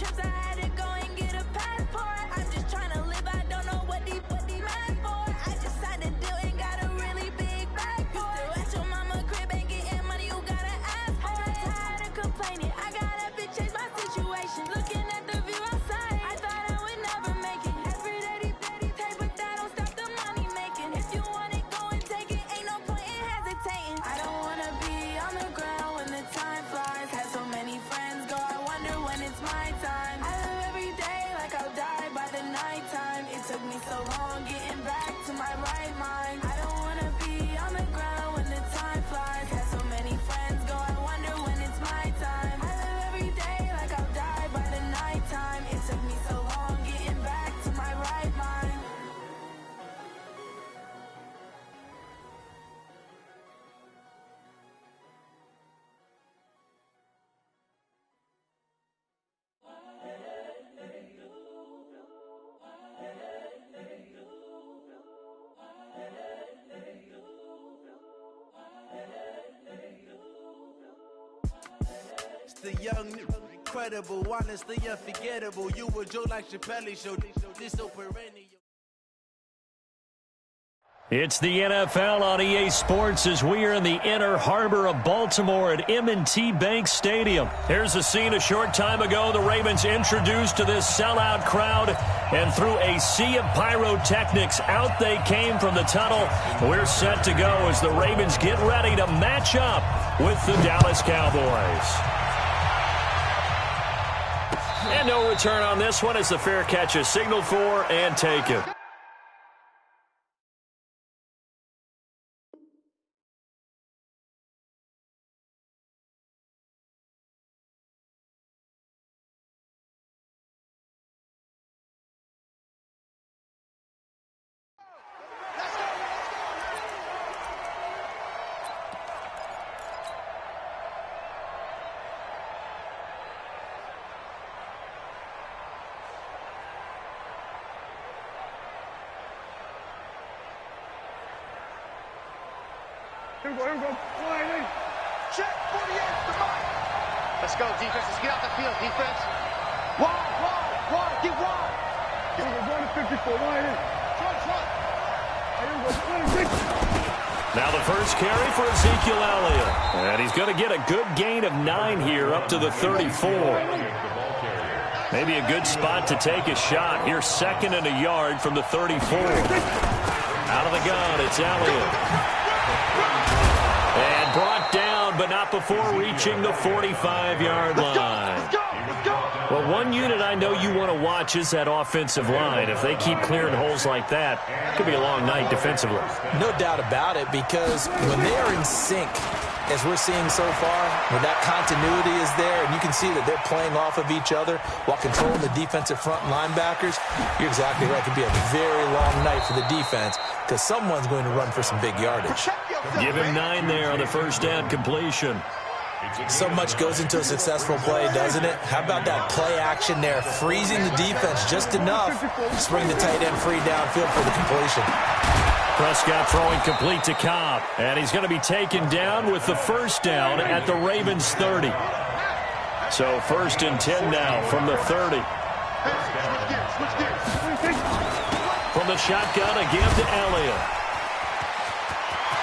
trips, I had to go and get a passport. I'm just trying to live, I don't know what these mad for. I just signed a deal and got a really big bag for it. At your mama crib ain't getting money, you gotta ask for it. I'm tired of complaining, I gotta bitch change my situation. Looking at the view outside, I thought I would never make it. Every day they take, but that don't stop the money making. If you want it, go and take it, ain't no point in hesitating. I don't wanna be on the ground when the time flies. Had so many friends go, I wonder when it's my time. I live every day like I'll die by the nighttime. It took me so long getting back to my right mind. I don't wanna be on the ground when the time flies. Had so many friends go, I wonder when it's my time. I live every day like I'll die by the nighttime. It took me so long getting back to my right mind. It's the young, incredible, honestly unforgettable. You were Joe like Chappelle show. This so perennial. It's the NFL on EA Sports as we are in the inner harbor of Baltimore at M&T Bank Stadium. Here's a scene a short time ago. The Ravens introduced to this sellout crowd, and through a sea of pyrotechnics, out they came from the tunnel. We're set to go as the Ravens get ready to match up with the Dallas Cowboys. And no return on this one as the fair catch is signaled for and taken. Here we go. Flying in. Check, 48, the mark. Let's go, defense. Let's get out the field, defense. Wide. Get wide. Here we go, going to 54, line in. Front. Here we go, 26. Now the first carry for Ezekiel Elliott. And he's going to get a good gain of 9 here up to the 34. Maybe a good spot to take a shot. Here, 2nd and a yard from the 34. Out of the gun, it's Elliott. And brought down, but not before reaching the 45-yard line. Let's go. Well, one unit I know you want to watch is that offensive line. If they keep clearing holes like that, it could be a long night defensively. No doubt about it, because when they are in sync, as we're seeing so far, when that continuity is there, and you can see that they're playing off of each other while controlling the defensive front linebackers, you're exactly right. It could be a very long night for the defense because someone's going to run for some big yardage. Give him 9 there on the first down completion. So much goes into a successful play, doesn't it? How about that play action there, freezing the defense just enough to bring the tight end free downfield for the completion. Prescott throwing complete to Cobb, and he's going to be taken down with the first down at the Ravens 30. So 1st and 10 now from the 30. From the shotgun again to Elliott.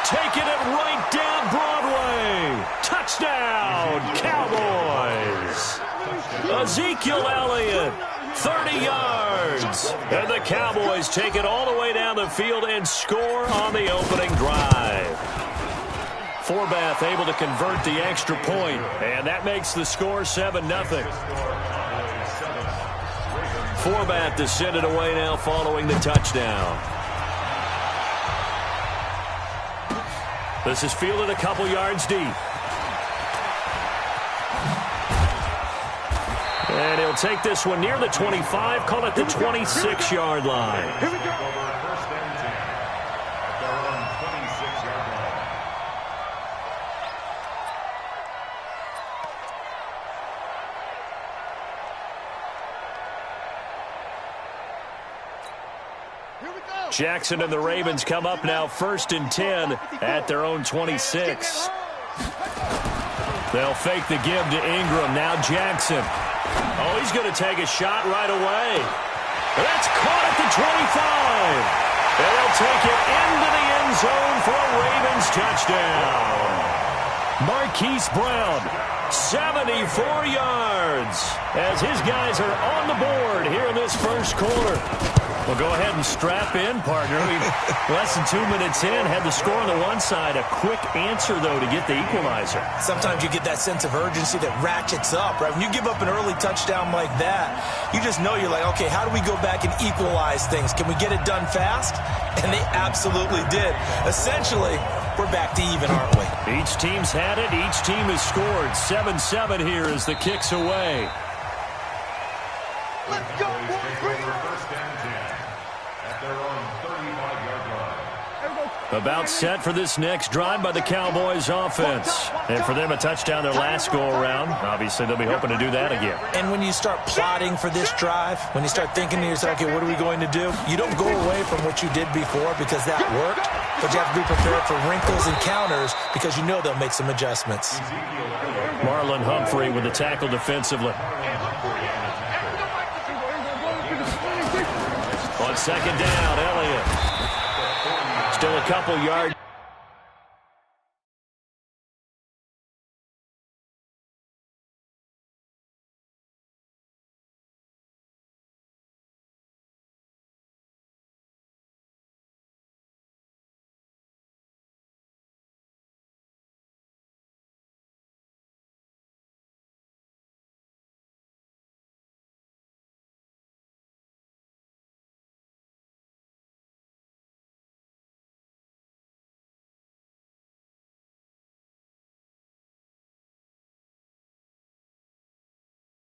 Taking it right down Broadway. Touchdown, Cowboys. Ezekiel Elliott, 30 yards. And the Cowboys take it all the way down the field and score on the opening drive. Forbath able to convert the extra point, and that makes the score 7-0. Forbath to send it away now following the touchdown. This is fielded a couple yards deep. And he'll take this one near the 25, call it the 26-yard line. Here we go. Jackson and the Ravens come up now 1st and 10 at their own 26. They'll fake the give to Ingram. Now Jackson Oh, he's going to take a shot right away. That's caught at the 25. And they'll take it into the end zone for a Ravens touchdown. Marquise Brown, 74 yards, as his guys are on the board here in this first quarter. Well, go ahead and strap in, partner. Less than 2 minutes in, had the score on the one side. A quick answer, though, to get the equalizer. Sometimes you get that sense of urgency that ratchets up, right? When you give up an early touchdown like that, you just know you're like, okay, how do we go back and equalize things? Can we get it done fast? And they absolutely did. Essentially, we're back to even, aren't we? Each team's had it. Each team has scored. 7-7 here as the kick's away. Let's go, boys. Bring it on. About set for this next drive by the Cowboys offense. And for them, a touchdown their last go-around. Obviously, they'll be hoping to do that again. And when you start plotting for this drive, when you start thinking to yourself, okay, what are we going to do? You don't go away from what you did before because that worked, but you have to be prepared for wrinkles and counters because you know they'll make some adjustments. Marlon Humphrey with the tackle defensively. On second down, Elliott. Still a couple yards.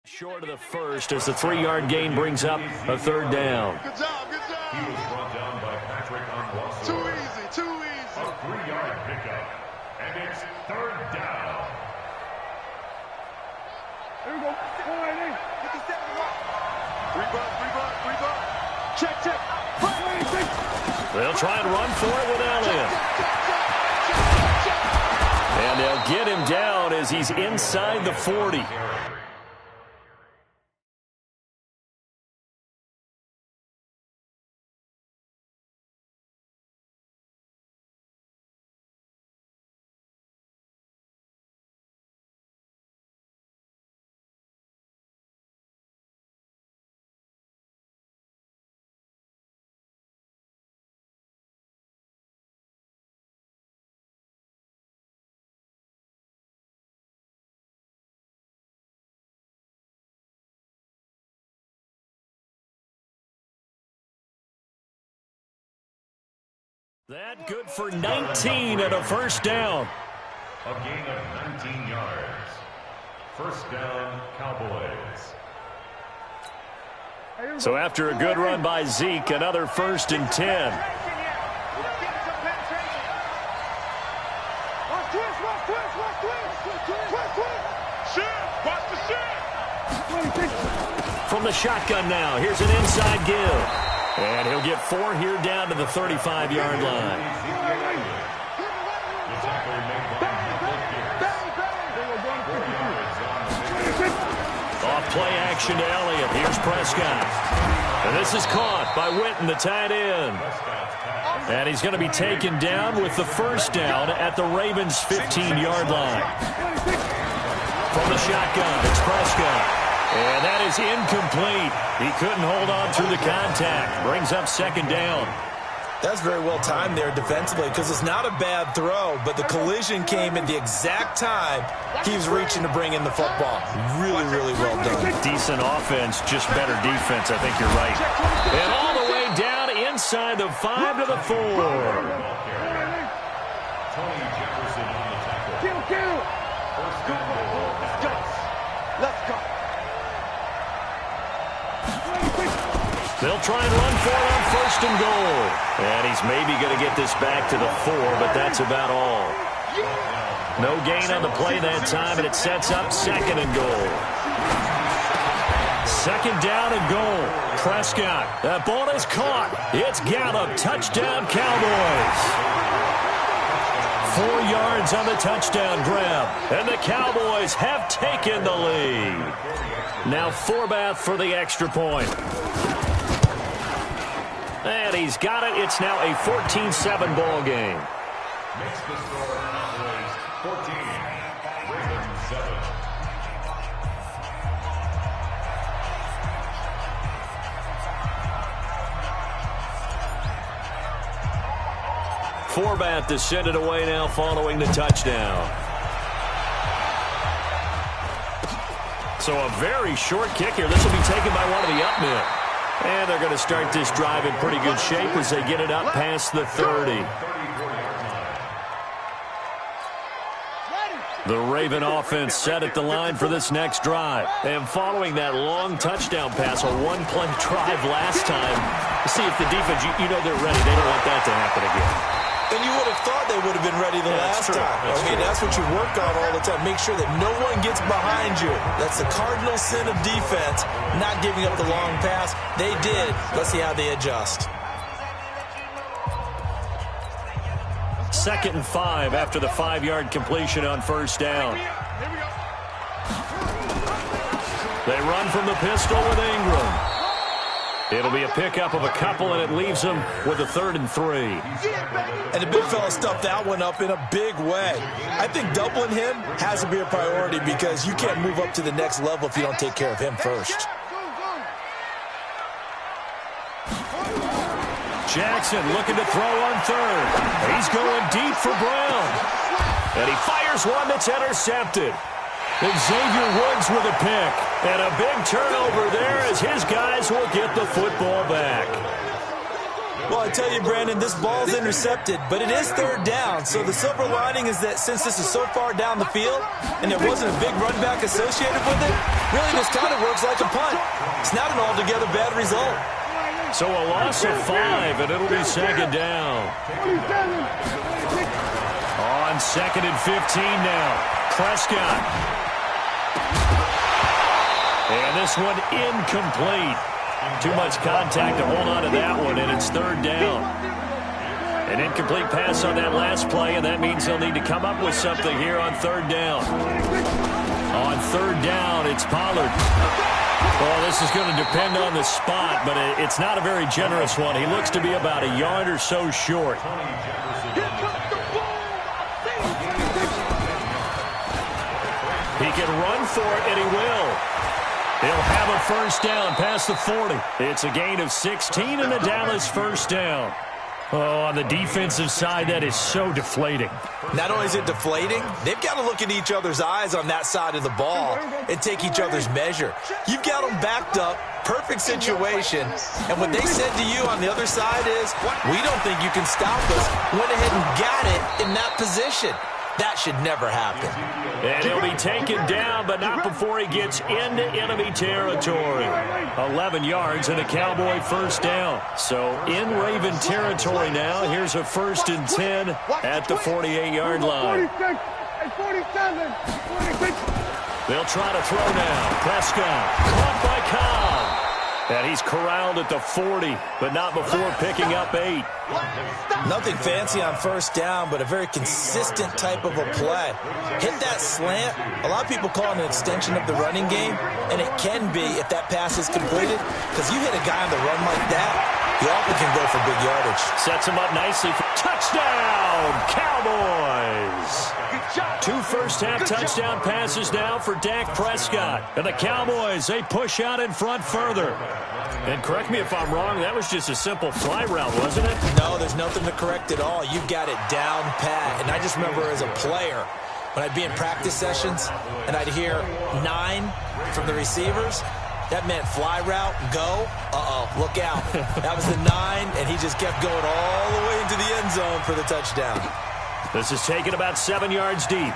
Short of the first as the 3-yard gain brings up a third down. Good job, good job. He was brought down by Patrick Onwuasor. Too easy, too easy. A 3-yard pickup, and it's third down. Here we go. 180. 3 buck. Check, check. They'll try and run for it with Elliott. And they'll get him down as he's inside the 40. That good for 19 and a first down. A gain of 19 yards. First down, Cowboys. So after a good run by Zeke, another 1st and 10. From the shotgun now, here's an inside give. And he'll get 4 here down to the 35-yard line. Off play action to Elliott. Here's Prescott. And this is caught by Witten, the tight end. And he's going to be taken down with the first down at the Ravens' 15-yard line. From the shotgun, it's Prescott. And that is incomplete. He couldn't hold on through the contact. Brings up second down. That's very well timed there defensively because it's not a bad throw, but the collision came at the exact time he was reaching to bring in the football. Really, really well done. Decent offense, just better defense. I think you're right. And all the way down inside the 5 to the 4. Tony Jefferson on the tackle. Kill. First down. Let's go. They'll try and run for it on 1st and goal. And he's maybe going to get this back to the 4, but that's about all. No gain on the play that time, and it sets up 2nd and goal. 2nd down and goal. Prescott. That ball is caught. It's Gallup. Touchdown, Cowboys. 4 yards on the touchdown grab. And the Cowboys have taken the lead. Now Forbath for the extra point. And he's got it. It's now a 14-7 ball game. Makes the score Cowboys 14, Ravens 7. Forbath to send it away now following the touchdown. So a very short kick here. This will be taken by one of the up men. And they're going to start this drive in pretty good shape as they get it up past the 30. The Raven offense set at the line for this next drive. And following that long touchdown pass, a one-play drive last time, see if the defense, you know they're ready. They don't want that to happen again. And you would have thought they would have been ready the last time. That's what you work on all the time. Make sure that no one gets behind you. That's the cardinal sin of defense, not giving up the long pass. They did. Let's see how they adjust. 2nd and 5 after the 5-yard completion on first down. They run from the pistol with Ingram. It'll be a pickup of a couple, and it leaves them with a 3rd and 3. And the big fella stuffed that one up in a big way. I think doubling him has to be a priority because you can't move up to the next level if you don't take care of him first. Jackson looking to throw on 3rd. He's going deep for Brown. And he fires one that's intercepted. Xavier Woods with a pick. And a big turnover there as his guys will get the football back. Well, I tell you, Brandon, this ball's intercepted, but it is 3rd down. So the silver lining is that since this is so far down the field and there wasn't a big run back associated with it, really this kind of works like a punt. It's not an altogether bad result. So a loss of 5, and it'll be 2nd down. On 2nd and 15 now. Prescott. And this one incomplete. Too much contact to hold on to that one, and it's 3rd down. An incomplete pass on that last play, and that means they'll need to come up with something here on 3rd down. On 3rd down, it's Pollard. Well, this is going to depend on the spot, but it's not a very generous one. He looks to be about a yard or so short. He can run for it, and he will. He'll have a 1st down past the 40. It's a gain of 16 and a Dallas 1st down. Oh, on the defensive side, that is so deflating. Not only is it deflating, they've got to look in each other's eyes on that side of the ball and take each other's measure. You've got them backed up, perfect situation, and what they said to you on the other side is, we don't think you can stop us. Went ahead and got it in that position. That should never happen. And he'll be taken down, but not before he gets into enemy territory. 11 yards and a Cowboy 1st down. So in Raven territory now. Here's a 1st and 10 at the 48-yard line. 46, 47, 46. They'll try to throw now. Prescott caught by Cobb. And he's corralled at the 40, but not before picking up 8. Nothing fancy on 1st down, but a very consistent type of a play. Hit that slant. A lot of people call it an extension of the running game, and it can be if that pass is completed, because you hit a guy on the run like that, he often can go for big yardage. Sets him up nicely for touchdown, Cowboys. 2 first-half touchdown passes now for Dak Prescott. And the Cowboys, they push out in front further. And correct me if I'm wrong, that was just a simple fly route, wasn't it? No, there's nothing to correct at all. You've got it down pat. And I just remember as a player, when I'd be in practice sessions and I'd hear 9 from the receivers, that meant fly route, go, look out. That was the 9, and he just kept going all the way into the end zone for the touchdown. This is taken about 7 yards deep.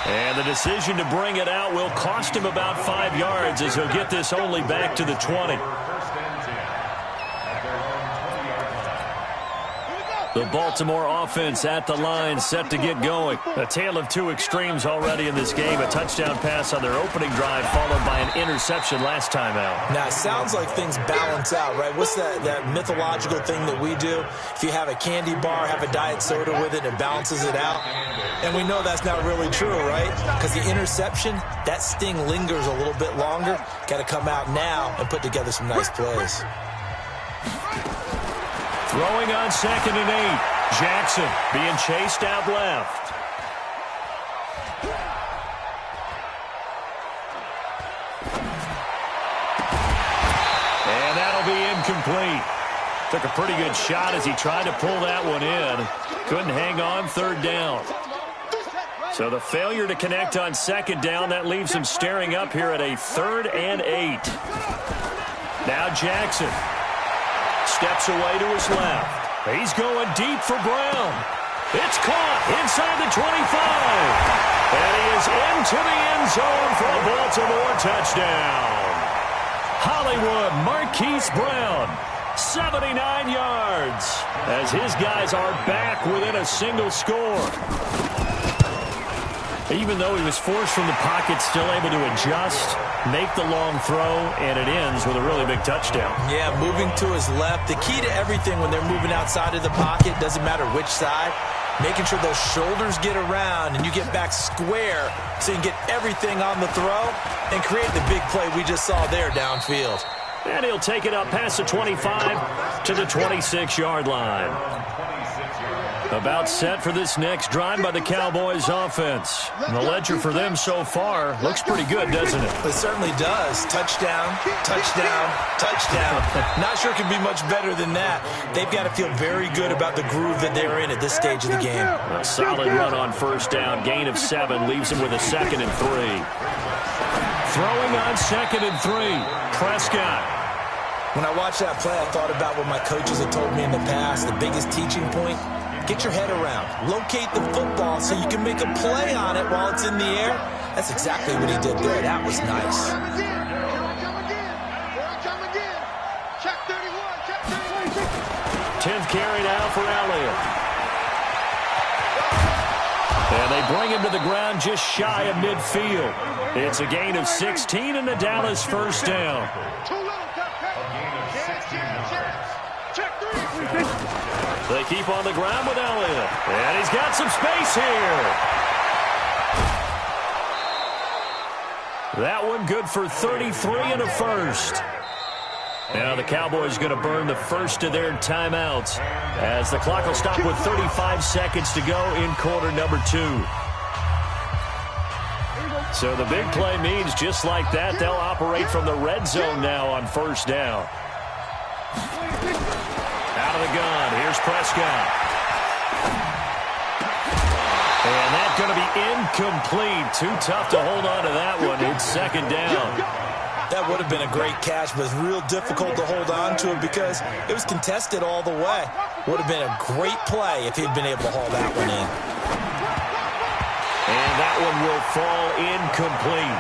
And the decision to bring it out will cost him about 5 yards as he'll get this only back to the 20. The Baltimore offense at the line, set to get going. A tale of two extremes already in this game. A touchdown pass on their opening drive, followed by an interception last time out. Now, it sounds like things balance out, right? What's that mythological thing that we do? If you have a candy bar, have a diet soda with it, it balances it out. And we know that's not really true, right? Because the interception, that sting lingers a little bit longer. Got to come out now and put together some nice plays. Throwing on 2nd and 8. Jackson being chased out left. And that'll be incomplete. Took a pretty good shot as he tried to pull that one in. Couldn't hang on 3rd down. So the failure to connect on 2nd down, that leaves him staring up here at a 3rd and 8. Now Jackson steps away to his left. He's going deep for Brown. It's caught inside the 25. And he is into the end zone for a Baltimore touchdown. Hollywood Marquise Brown, 79 yards, as his guys are back within a single score. Even though he was forced from the pocket, still able to adjust, make the long throw, and it ends with a really big touchdown. Yeah, moving to his left. The key to everything when they're moving outside of the pocket, doesn't matter which side, making sure those shoulders get around and you get back square so you can get everything on the throw and create the big play we just saw there downfield. And he'll take it up past the 25 to the 26-yard line. About set for this next drive by the Cowboys offense. And the ledger for them so far looks pretty good, doesn't it? It certainly does. Touchdown, touchdown, touchdown. Not sure it can be much better than that. They've got to feel very good about the groove that they're in at this stage of the game. A solid run on 1st down. Gain of 7 leaves him with a 2nd and 3. Throwing on 2nd and 3. Prescott. When I watched that play, I thought about what my coaches had told me in the past. The biggest teaching point, get your head around. Locate the football so you can make a play on it while it's in the air. That's exactly what he did there. That was nice. 10th carry now for Elliott. And they bring him to the ground just shy of midfield. It's a gain of 16 and the Dallas 1st down. They keep on the ground with Elliott. And he's got some space here. That one good for 33 and a 1st. Now the Cowboys going to burn the first of their timeouts as the clock will stop with 35 seconds to go in quarter number 2. So the big play means just like that, they'll operate from the red zone now on 1st down. Out of the gun, here's Prescott. And that's going to be incomplete. Too tough to hold on to that one. It's 2nd down. That would have been a great catch, but it's real difficult to hold on to it because it was contested all the way. Would have been a great play if he'd been able to haul that one in. And that one will fall incomplete.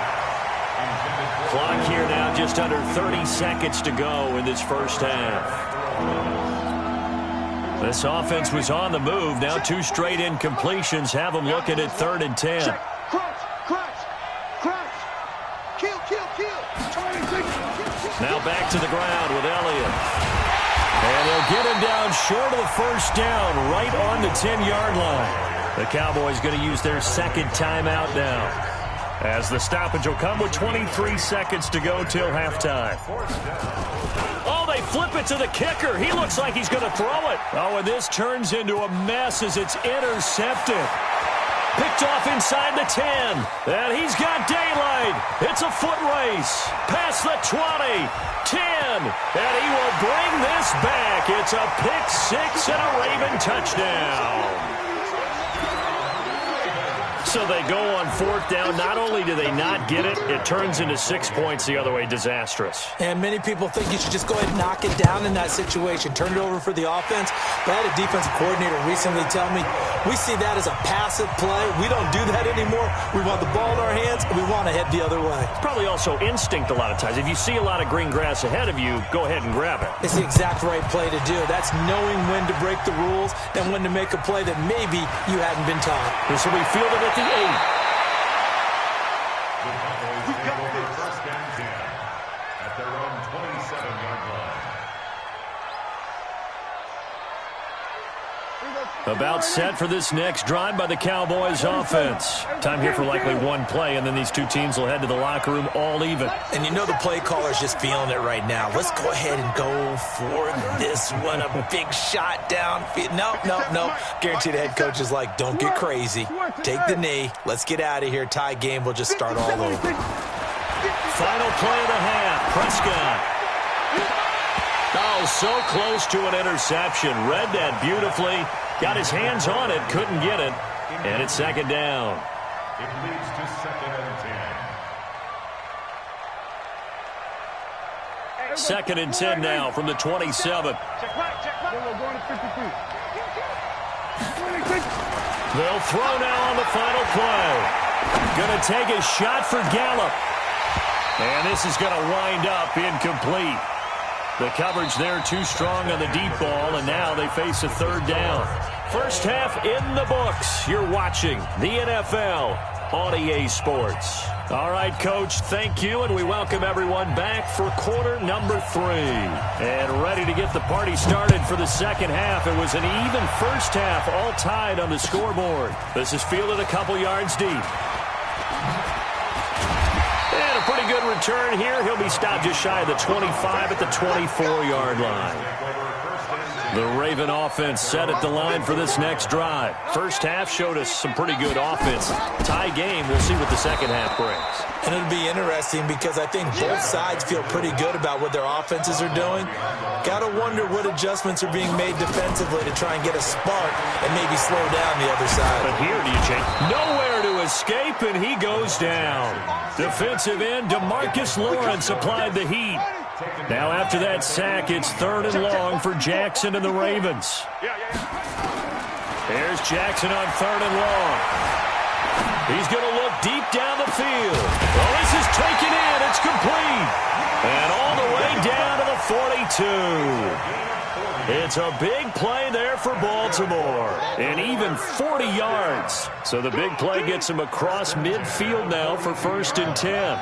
Clock here now just under 30 seconds to go in this 1st half. This offense was on the move. Now 2 straight incompletions have them looking at 3rd and 10. Now back to the ground with Elliott. And they'll get him down short of the 1st down, right on the 10-yard line. The Cowboys going to use their 2nd timeout now, as the stoppage will come with 23 seconds to go till halftime. Oh, they flip it to the kicker. He looks like he's going to throw it. Oh, and this turns into a mess as it's intercepted. Picked off inside the 10. And he's got daylight. It's a foot race. Past the 20. 10. And he will bring this back. It's a pick 6 and a Raven touchdown. So they go on 4th down. Not only do they not get it, it turns into 6 points the other way. Disastrous. And many people think you should just go ahead and knock it down in that situation. Turn it over for the offense. But I had a defensive coordinator recently tell me, we see that as a passive play. We don't do that anymore. We want the ball in our hands, and we want to head the other way. It's probably also instinct a lot of times. If you see a lot of green grass ahead of you, go ahead and grab it. It's the exact right play to do. That's knowing when to break the rules and when to make a play that maybe you hadn't been taught. This will be fielded at the 8. First and 10 at their own 27-yard line. About set for this next drive by the Cowboys offense. Time here for likely one play, and then these two teams will head to the locker room all even. And you know the play caller's just feeling it right now. Let's go ahead and go for this one. A big shot downfield. No. Guaranteed the head coach is like, don't get crazy. Take the knee. Let's get out of here. Tie game. We'll just start all over. Final play of the half. Prescott. Oh, so close to an interception. Read that beautifully. Got his hands on it. Couldn't get it. And it's 2nd down. It leads to 2nd and 10. 2nd and 10 now from the 27. Check right. Going to 50 feet. 26. They'll throw now on the final play. Going to take a shot for Gallup. And this is going to wind up incomplete. The coverage there too strong on the deep ball, and now they face a 3rd down. First half in the books. You're watching the NFL on EA Sports. All right, Coach, thank you, and we welcome everyone back for quarter number 3. And ready to get the party started for the second half. It was an even first half, all tied on the scoreboard. This is fielded a couple yards deep. And a pretty good return here. He'll be stopped just shy of the 25 at the 24-yard line. The Raven offense set at the line for this next drive. First half showed us some pretty good offense. Tie game, we'll see what the second half brings. And it'll be interesting because I think both sides feel pretty good about what their offenses are doing. Got to wonder what adjustments are being made defensively to try and get a spark and maybe slow down the other side. But here, DJ, nowhere to escape, and he goes down. Defensive end DeMarcus Lawrence applied the heat. Now after that sack, it's 3rd and long for Jackson and the Ravens. Here's Jackson on 3rd and long. He's going to look deep down the field. Well, this is taken in. It's complete. And all the way down to the 42. It's a big play there for Baltimore. And even 40 yards. So the big play gets him across midfield now for 1st and 10.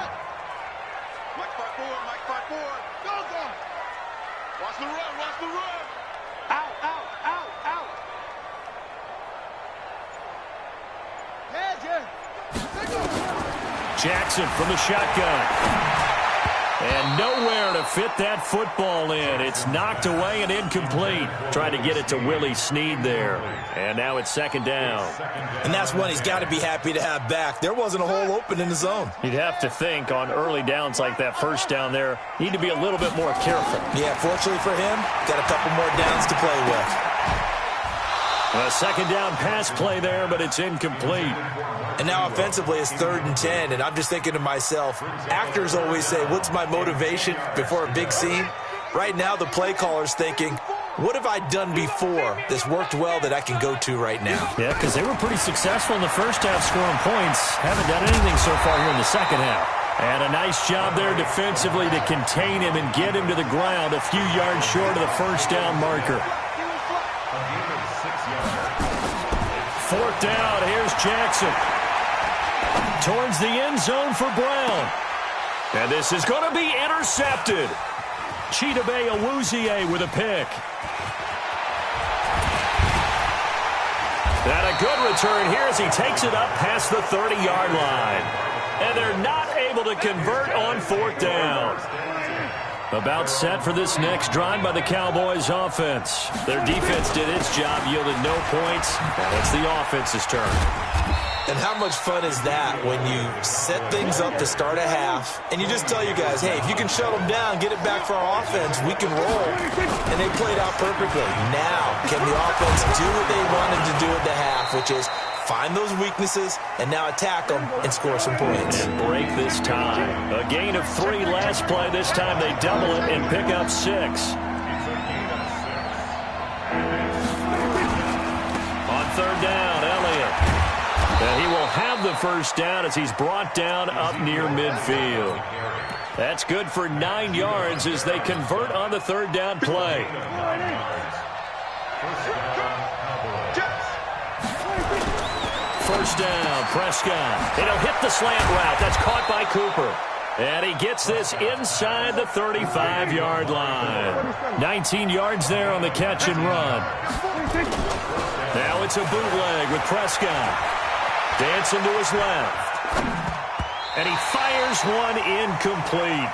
Jackson from the shotgun. And nowhere to fit that football in. It's knocked away and incomplete. Tried to get it to Willie Snead there. And now it's 2nd down. And that's one he's got to be happy to have back. There wasn't a hole open in the zone. You'd have to think on early downs like that first down there, need to be a little bit more careful. Yeah, fortunately for him, got a couple more downs to play with. A 2nd down pass play there, but it's incomplete. And now offensively it's 3rd and 10, and I'm just thinking to myself, actors always say, what's my motivation before a big scene? Right now the play caller's thinking, what have I done before that's worked well that I can go to right now? Yeah, because they were pretty successful in the first half scoring points. Haven't done anything so far here in the second half. And a nice job there defensively to contain him and get him to the ground a few yards short of the first down marker. 4th down, here's Jackson. Towards the end zone for Brown. And this is going to be intercepted. Chidobe Awuzie with a pick. And a good return here as he takes it up past the 30-yard line. And they're not able to convert on 4th down. About set for this next drive by the Cowboys offense. Their defense did its job, yielded no points. Now it's the offense's turn. And how much fun is that when you set things up to start a half and you just tell you guys, hey, if you can shut them down, get it back for our offense, we can roll. And they played out perfectly. Now, can the offense do what they wanted to do at the half, which is find those weaknesses, and now attack them and score some points. And break this time. A gain of 3 last play. This time they double it and pick up 6. On 3rd down, Elliott. And he will have the first down as he's brought down up near midfield. That's good for 9 yards as they convert on the 3rd down play. First down, Prescott. And he'll hit the slant route. That's caught by Cooper. And he gets this inside the 35-yard line. 19 yards there on the catch and run. Now it's a bootleg with Prescott. Dancing to his left. And he fires one incomplete.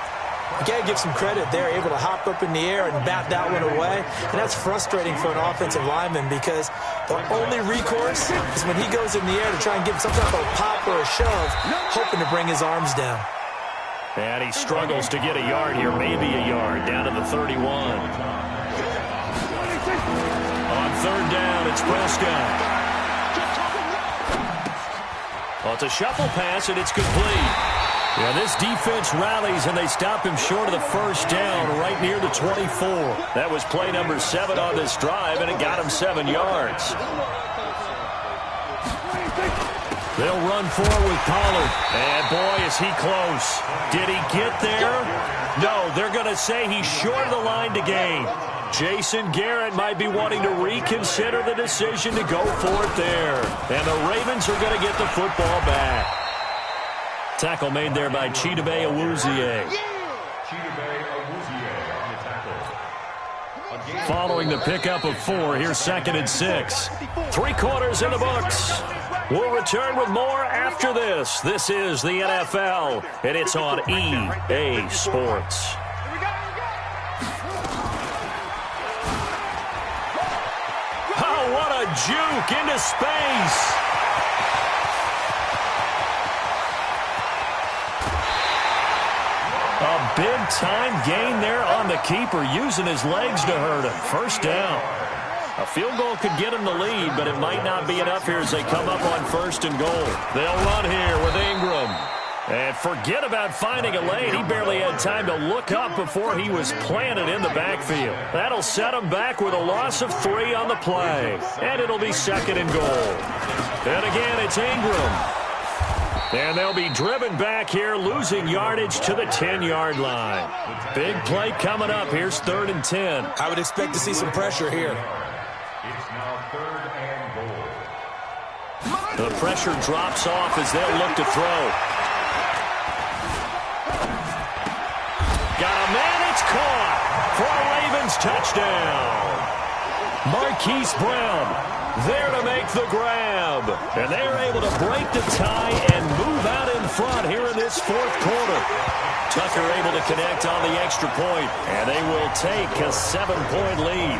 You got to give some credit. They're able to hop up in the air and bat that one away. And that's frustrating for an offensive lineman because the only recourse is when he goes in the air to try and give some type of pop or a shove, hoping to bring his arms down. And he struggles to get a yard here, maybe a yard, down to the 31. On 3rd down, it's Prescott. Well, it's a shuffle pass, and it's complete. Yeah, this defense rallies, and they stop him short of the first down right near the 24. That was play number 7 on this drive, and it got him 7 yards. They'll run forward with Pollard. And, boy, is he close. Did he get there? No, they're going to say he's short of the line to gain. Jason Garrett might be wanting to reconsider the decision to go for it there. And the Ravens are going to get the football back. Tackle made there by Chidobe Awuzie. Following the pickup of 4, here's 2nd and 6. 3 quarters in the books. We'll return with more after this. This is the NFL, and it's on EA Sports. Oh, what a juke into space. A big-time gain there on the keeper, using his legs to hurt him. First down. A field goal could get him the lead, but it might not be enough here as they come up on 1st and goal. They'll run here with Ingram. And forget about finding a lane. He barely had time to look up before he was planted in the backfield. That'll set him back with a loss of 3 on the play. And it'll be 2nd and goal. And again, it's Ingram. And they'll be driven back here, losing yardage to the 10-yard line. Big play coming up. Here's 3rd and 10. I would expect to see some pressure here. It's now 3rd and goal. The pressure drops off as they'll look to throw. Got a man, it's caught for a Ravens touchdown. Marquise Brown there to make the grab. And they're able to break the tie and move out in front here in this 4th quarter. Tucker able to connect on the extra point, and they will take a 7-point lead.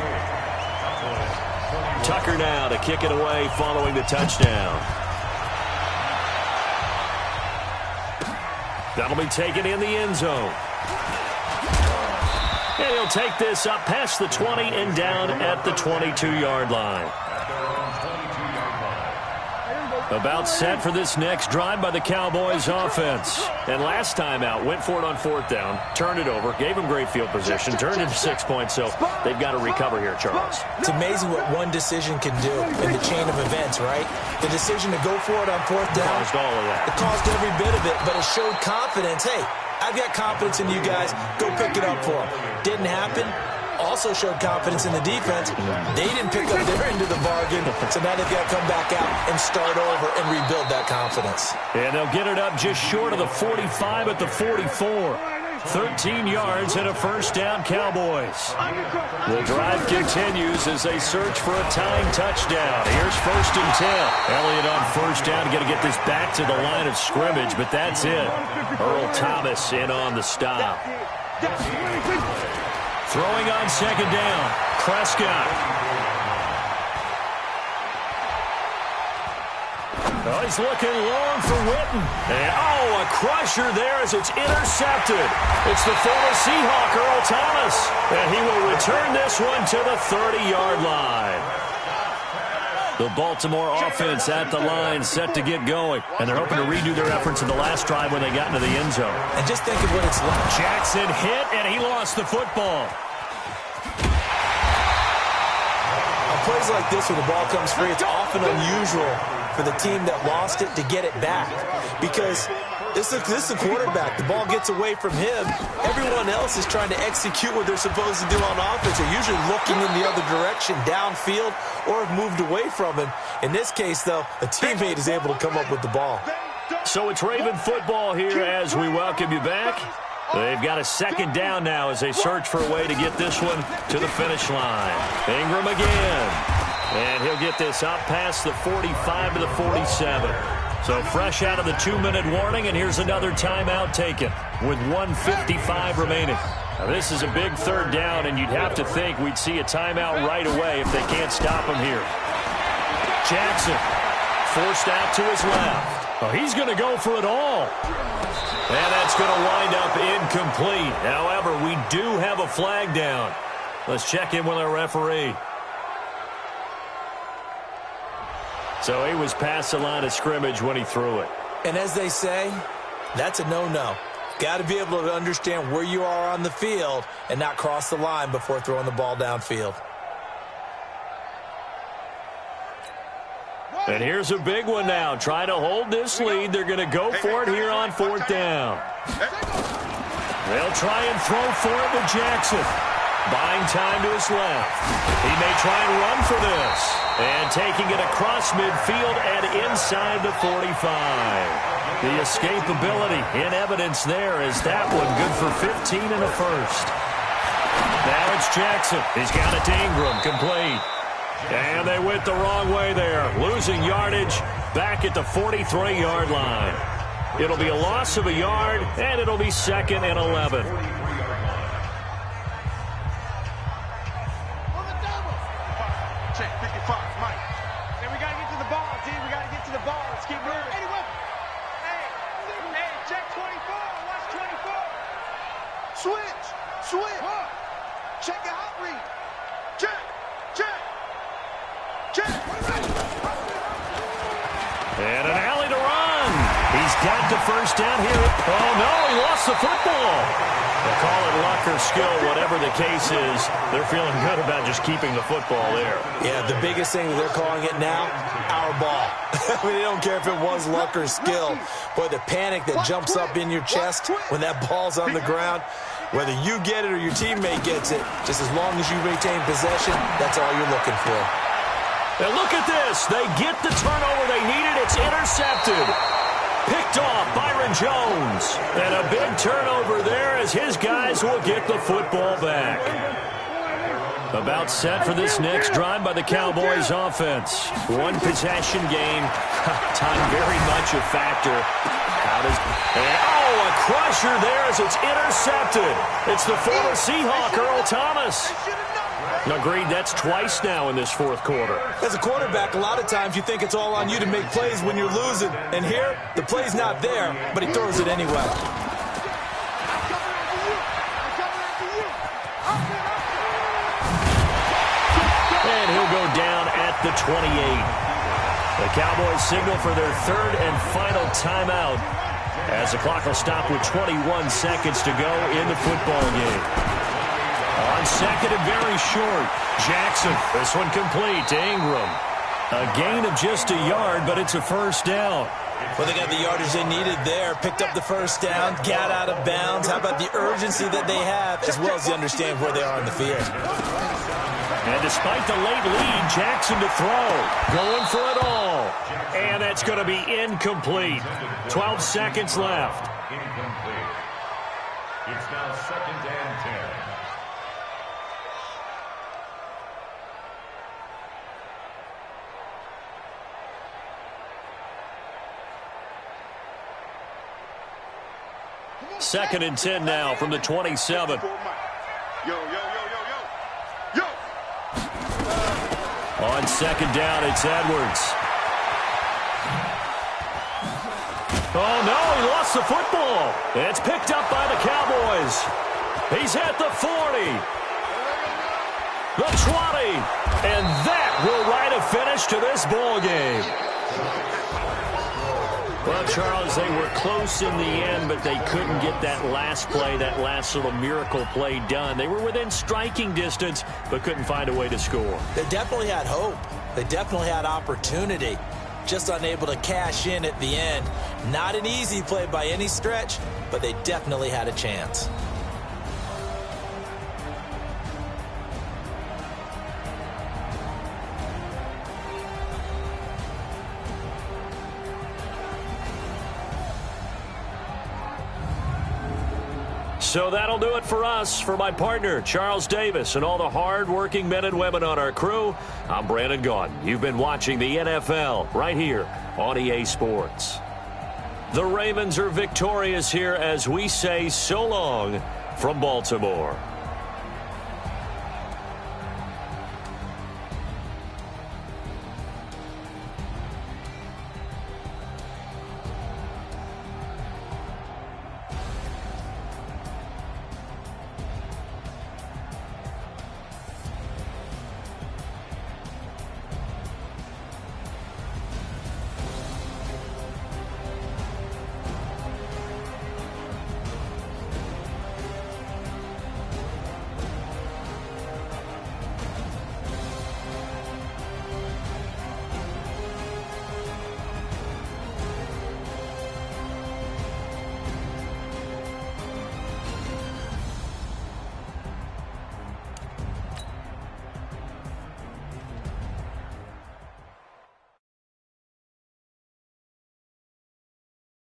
Tucker now to kick it away following the touchdown. That'll be taken in the end zone. And he'll take this up past the 20 and down at the 22-yard line. About set for this next drive by the Cowboys offense. And last time out, went for it on 4th down, turned it over, gave them great field position, turned it to 6 points, so they've got to recover here, Charles. It's amazing what one decision can do in the chain of events, right? The decision to go for it on 4th down. Caused all of that. It caused every bit of it, but it showed confidence. Hey, I've got confidence in you guys. Go pick it up for them. Didn't happen. Also showed confidence in the defense. They didn't pick up their end of the bargain, so now they've got to come back out and start over and rebuild that confidence. And they'll get it up just short of the 45 at the 44. 13 yards and a first down, Cowboys. The drive continues as they search for a tying touchdown. Here's 1st and 10. Elliott on first down, going to get this back to the line of scrimmage, but that's it. Earl Thomas in on the stop. Throwing on 2nd down, Prescott. Oh, he's looking long for Witten. And, a crusher there as it's intercepted. It's the former Seahawk, Earl Thomas. And he will return this one to the 30-yard line. The Baltimore offense at the line, set to get going. And they're hoping to redo their efforts in the last drive when they got into the end zone. And just think of what it's like. Jackson hit, and he lost the football. On plays like this where the ball comes free, it's often unusual for the team that lost it to get it back. Because this is a quarterback. The ball gets away from him. Everyone else is trying to execute what they're supposed to do on offense. They're usually looking in the other direction, downfield, or have moved away from him. In this case, though, a teammate is able to come up with the ball. So it's Raven football here as we welcome you back. They've got a second down now as they search for a way to get this one to the finish line. Ingram again. And he'll get this up past the 45 to the 47. So fresh out of the 2-minute warning, and here's another timeout taken with 1:55 remaining. Now this is a big third down, and you'd have to think we'd see a timeout right away if they can't stop him here. Jackson forced out to his left. Oh, he's going to go for it all. And that's going to wind up incomplete. However, we do have a flag down. Let's check in with our referee. So he was past the line of scrimmage when he threw it. And as they say, that's a no-no. Got to be able to understand where you are on the field and not cross the line before throwing the ball downfield. And here's a big one now. Trying to hold this lead. They're going to go for it here on fourth down. They'll try and throw for it with Jackson. Buying time to his left. He may try and run for this. And taking it across midfield and inside the 45. The escapability in evidence there as that one good for 15 and a first. Now it's Jackson. He's got it to Ingram. Complete. And they went the wrong way there. Losing yardage back at the 43-yard line. It'll be a loss of a yard, and it'll be 2nd and 11. Check 55, Mike. Hey, we got to get to the ball, D. We got to get to the ball. Let's keep moving. Hey, check 24. Watch 24. Switch. Check your hot read. Check. And an alley to run. He's got the first down here. Oh, no, he lost the football. They call it luck or skill, whatever the case is. They're feeling good about just keeping the football there. Yeah, the biggest thing that they're calling it now, our ball. I mean, they don't care if it was luck or skill. Boy, the panic that jumps up in your chest when that ball's on the ground, whether you get it or your teammate gets it, just as long as you retain possession, that's all you're looking for. And look at this. They get the turnover they needed. It's intercepted. Picked off Byron Jones. And a big turnover there as his guys will get the football back. About set for this next drive by the Cowboys offense. One possession game. Time very much a factor. A crusher there as it's intercepted. It's the former Seahawk, Earl Thomas. Agreed, that's twice now in this fourth quarter. As a quarterback, a lot of times you think it's all on you to make plays when you're losing. And here, the play's not there, but he throws it anyway. And he'll go down at the 28. The Cowboys signal for their third and final timeout as the clock will stop with 21 seconds to go in the football game. On second and very short, Jackson. This one complete to Ingram. A gain of just a yard, but it's a first down. Well, they got the yardage they needed there, picked up the first down, got out of bounds. How about the urgency that they have, as well as the understanding where they are on the field. And despite the late lead, Jackson to throw. Going for it all. And that's going to be incomplete. 12 seconds left. Incomplete. It's now 2nd and 10. Second and 10 now from the 27. Yo. On second down, it's Edwards. Oh, no, he lost the football. It's picked up by the Cowboys. He's at the 40. The 20. And that will write a finish to this ball game. Well, Charles, they were close in the end, but they couldn't get that last play, that last little miracle play done. They were within striking distance, but couldn't find a way to score. They definitely had hope. They definitely had opportunity. Just unable to cash in at the end. Not an easy play by any stretch, but they definitely had a chance. So that'll do it for us. For my partner, Charles Davis, and all the hard-working men and women on our crew, I'm Brandon Gaudin. You've been watching the NFL right here on EA Sports. The Ravens are victorious here as we say so long from Baltimore.